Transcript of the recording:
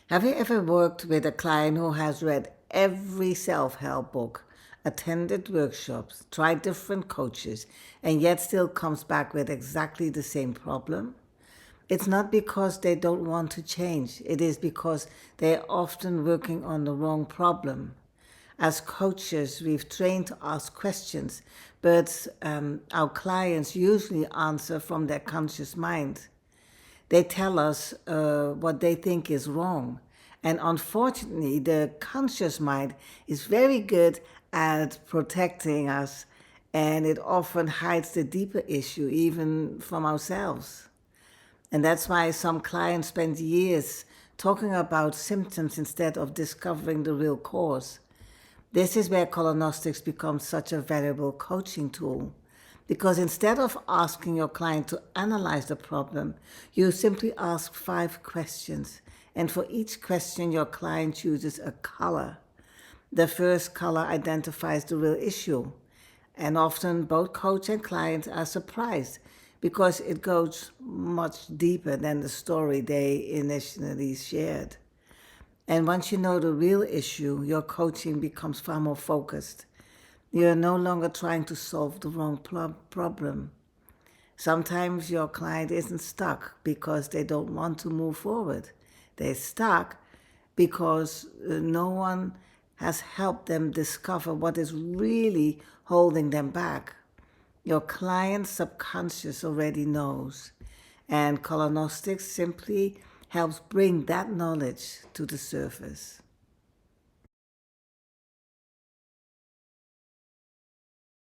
Have you ever worked with a client who has read every self help book, attended workshops, tried different coaches, and yet still comes back with exactly the same problem? It's not because they don't want to change, it is because they're often working on the wrong problem. As coaches, we've trained to ask questions, but our clients usually answer from their conscious mind. They tell us what they think is wrong. And unfortunately, the conscious mind is very good at protecting us, and it often hides the deeper issue even from ourselves. And that's why some clients spend years talking about symptoms instead of discovering the real cause. This is where Colournostics becomes such a valuable coaching tool. Because instead of asking your client to analyze the problem, you simply ask 5 questions. And for each question, your client chooses a color. The first color identifies the real issue. And often both coach and client are surprised because it goes much deeper than the story they initially shared. And once you know the real issue, your coaching becomes far more focused. You're no longer trying to solve the wrong problem. Sometimes your client isn't stuck because they don't want to move forward. They're stuck because no one has helped them discover what is really holding them back. Your client's subconscious already knows, and Colournostics simply helps bring that knowledge to the surface.